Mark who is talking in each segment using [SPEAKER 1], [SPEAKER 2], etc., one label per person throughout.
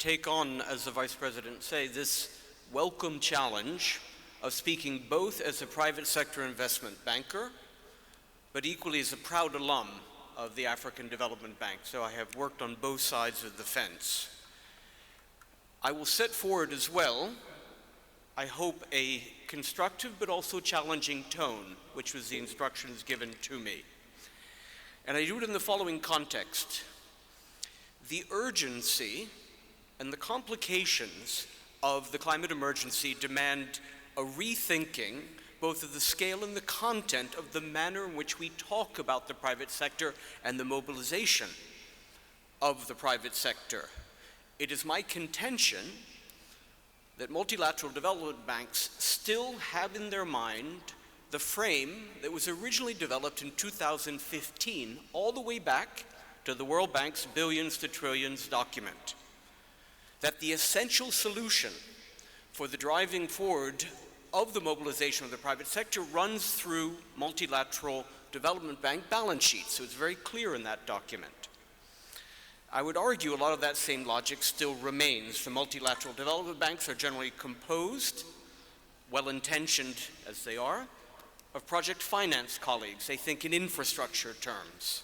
[SPEAKER 1] take on, as the Vice President say, this welcome challenge of speaking both as a private sector investment banker, but equally as a proud alum of the African Development Bank. So I have worked on both sides of the fence. I will set forward as well, I hope, a constructive but also challenging tone, which was the instructions given to me. And I do it in the following context. The urgency and the complications of the climate emergency demand a rethinking both of the scale and the content of the manner in which we talk about the private sector and the mobilization of the private sector. It is my contention that multilateral development banks still have in their mind the frame that was originally developed in 2015, all the way back to the World Bank's Billions to Trillions document. That the essential solution for the driving forward of the mobilization of the private sector runs through multilateral development bank balance sheets. So it's very clear in that document. I would argue a lot of that same logic still remains. The multilateral development banks are generally composed, well-intentioned as they are, of project finance colleagues. They think in infrastructure terms.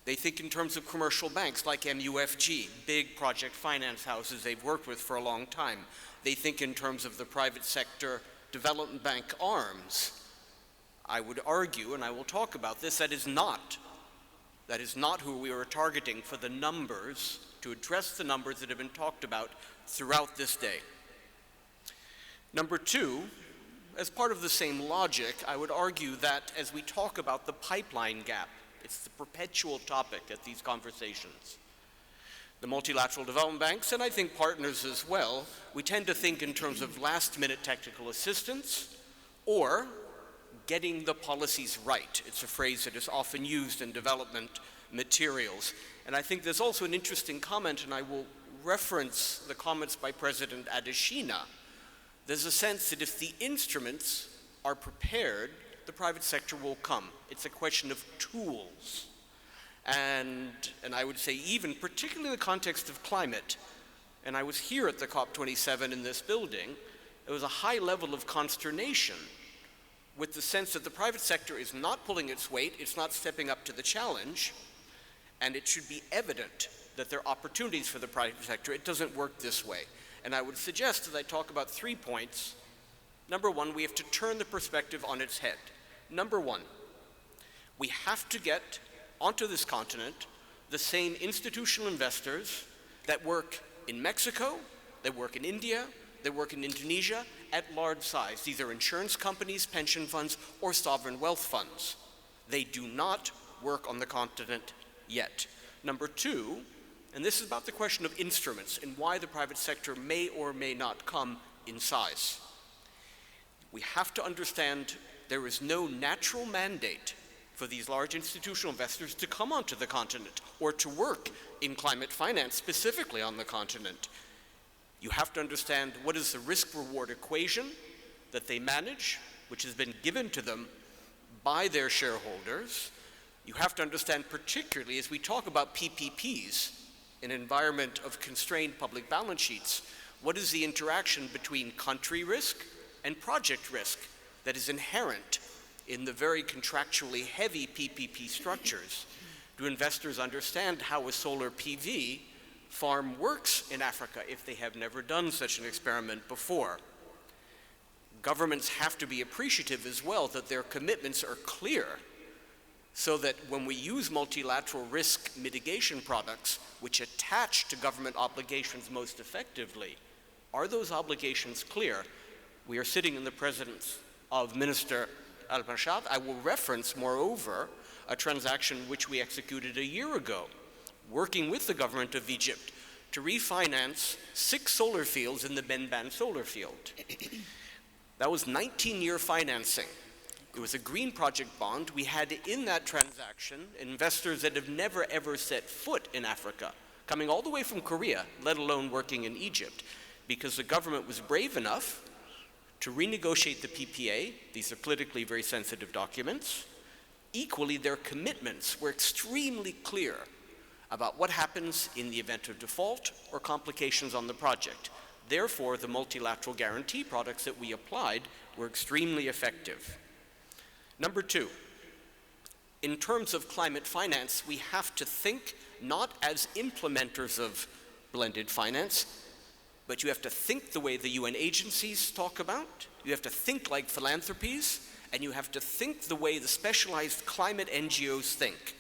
[SPEAKER 1] They think in terms of commercial banks like MUFG, big project finance houses they've worked with for a long time. They think in terms of the private sector development bank arms. I would argue, and I will talk about this, that is not who we are targeting for the numbers, to address the numbers that have been talked about throughout this day. Number two, as part of the same logic, I would argue that as we talk about the pipeline gap, it's the perpetual topic at these conversations. The multilateral development banks, and I think partners as well, we tend to think in terms of last-minute technical assistance or getting the policies right. It's a phrase that is often used in development materials. And I think there's also an interesting comment, and I will reference the comments by President Adesina. There's a sense that if the instruments are prepared, the private sector will come. It's a question of tools. And I would say even particularly in the context of climate, and I was here at the COP27 in this building, there was a high level of consternation with the sense that the private sector is not pulling its weight, it's not stepping up to the challenge, and it should be evident that there are opportunities for the private sector. It doesn't work this way. And I would suggest, as I talk about 3 points, number one, we have to turn the perspective on its head. Number one, we have to get onto this continent the same institutional investors that work in Mexico, that work in India, that work in Indonesia at large size. These are insurance companies, pension funds, or sovereign wealth funds. They do not work on the continent yet. Number two, and this is about the question of instruments and why the private sector may or may not come in size. We have to understand there is no natural mandate for these large institutional investors to come onto the continent or to work in climate finance specifically on the continent. You have to understand what is the risk-reward equation that they manage, which has been given to them by their shareholders. You have to understand, particularly as we talk about PPPs, an environment of constrained public balance sheets, what is the interaction between country risk and project risk that is inherent in the very contractually heavy PPP structures? Do investors understand how a solar PV farm works in Africa if they have never done such an experiment before? Governments have to be appreciative as well that their commitments are clear, so that when we use multilateral risk mitigation products which attach to government obligations most effectively, are those obligations clear? We are sitting in the presence of Minister Al-Mashad. I will reference, moreover, a transaction which we executed a year ago, working with the government of Egypt to refinance 6 solar fields in the Benban solar field. That was 19-year financing. It was a green project bond. We had in that transaction investors that have never ever set foot in Africa, coming all the way from Korea, let alone working in Egypt, because the government was brave enough to renegotiate the PPA. These are politically very sensitive documents. Equally, their commitments were extremely clear about what happens in the event of default or complications on the project. Therefore, the multilateral guarantee products that we applied were extremely effective. Number two, in terms of climate finance, we have to think not as implementers of blended finance, but you have to think the way the UN agencies talk about, you have to think like philanthropies, and you have to think the way the specialized climate NGOs think.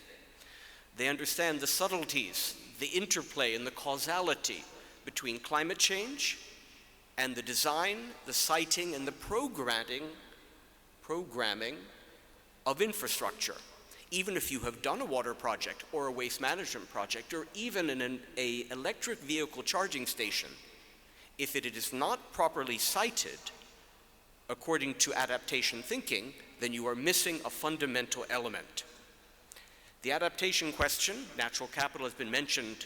[SPEAKER 1] They understand the subtleties, the interplay, and the causality between climate change and the design, the siting, and the programming of infrastructure. Even if you have done a water project or a waste management project or even an electric vehicle charging station, if it is not properly sited according to adaptation thinking, then you are missing a fundamental element. The adaptation question, natural capital, has been mentioned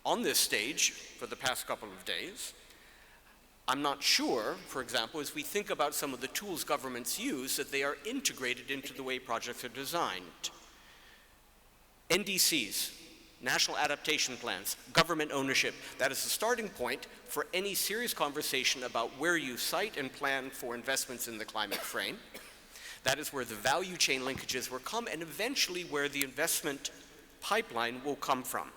[SPEAKER 1] on this stage for the past couple of days. I'm not sure, for example, as we think about some of the tools governments use, that they are integrated into the way projects are designed. NDCs, national adaptation plans, government ownership, that is the starting point for any serious conversation about where you site and plan for investments in the climate frame. That is where the value chain linkages will come and eventually where the investment pipeline will come from.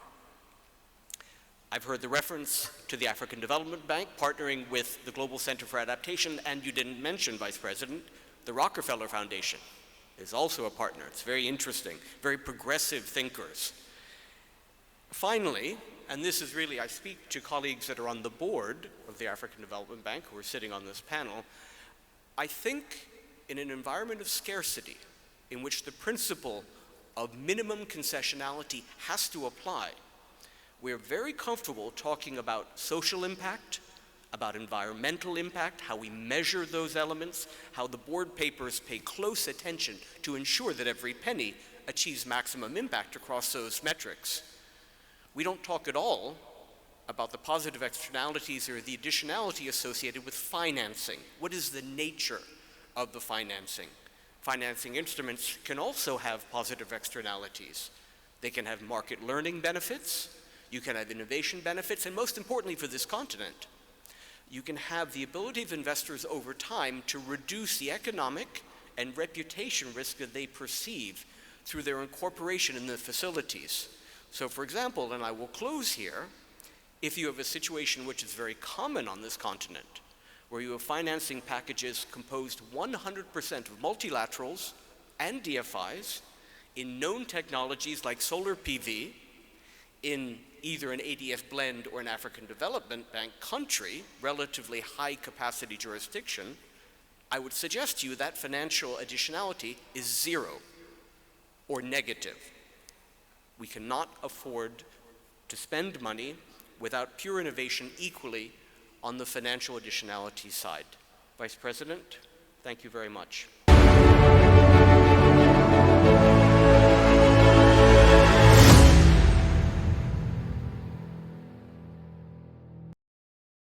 [SPEAKER 1] I've heard the reference to the African Development Bank partnering with the Global Center for Adaptation, and you didn't mention, Vice President, the Rockefeller Foundation is also a partner. It's very interesting, very progressive thinkers. Finally, and this is really, I speak to colleagues that are on the board of the African Development Bank who are sitting on this panel, I think in an environment of scarcity in which the principle of minimum concessionality has to apply, we're very comfortable talking about social impact, about environmental impact, how we measure those elements, how the board papers pay close attention to ensure that every penny achieves maximum impact across those metrics. We don't talk at all about the positive externalities or the additionality associated with financing. What is the nature of the financing? Financing instruments can also have positive externalities. They can have market learning benefits, you can have innovation benefits, and most importantly for this continent, you can have the ability of investors over time to reduce the economic and reputation risk that they perceive through their incorporation in the facilities. So for example, and I will close here, if you have a situation which is very common on this continent, where you have financing packages composed 100% of multilaterals and DFIs in known technologies like solar PV, in either an ADF blend or an African Development Bank country, relatively high capacity jurisdiction, I would suggest to you that financial additionality is zero or negative. We cannot afford to spend money without pure innovation equally on the financial additionality side. Vice President, thank you very much.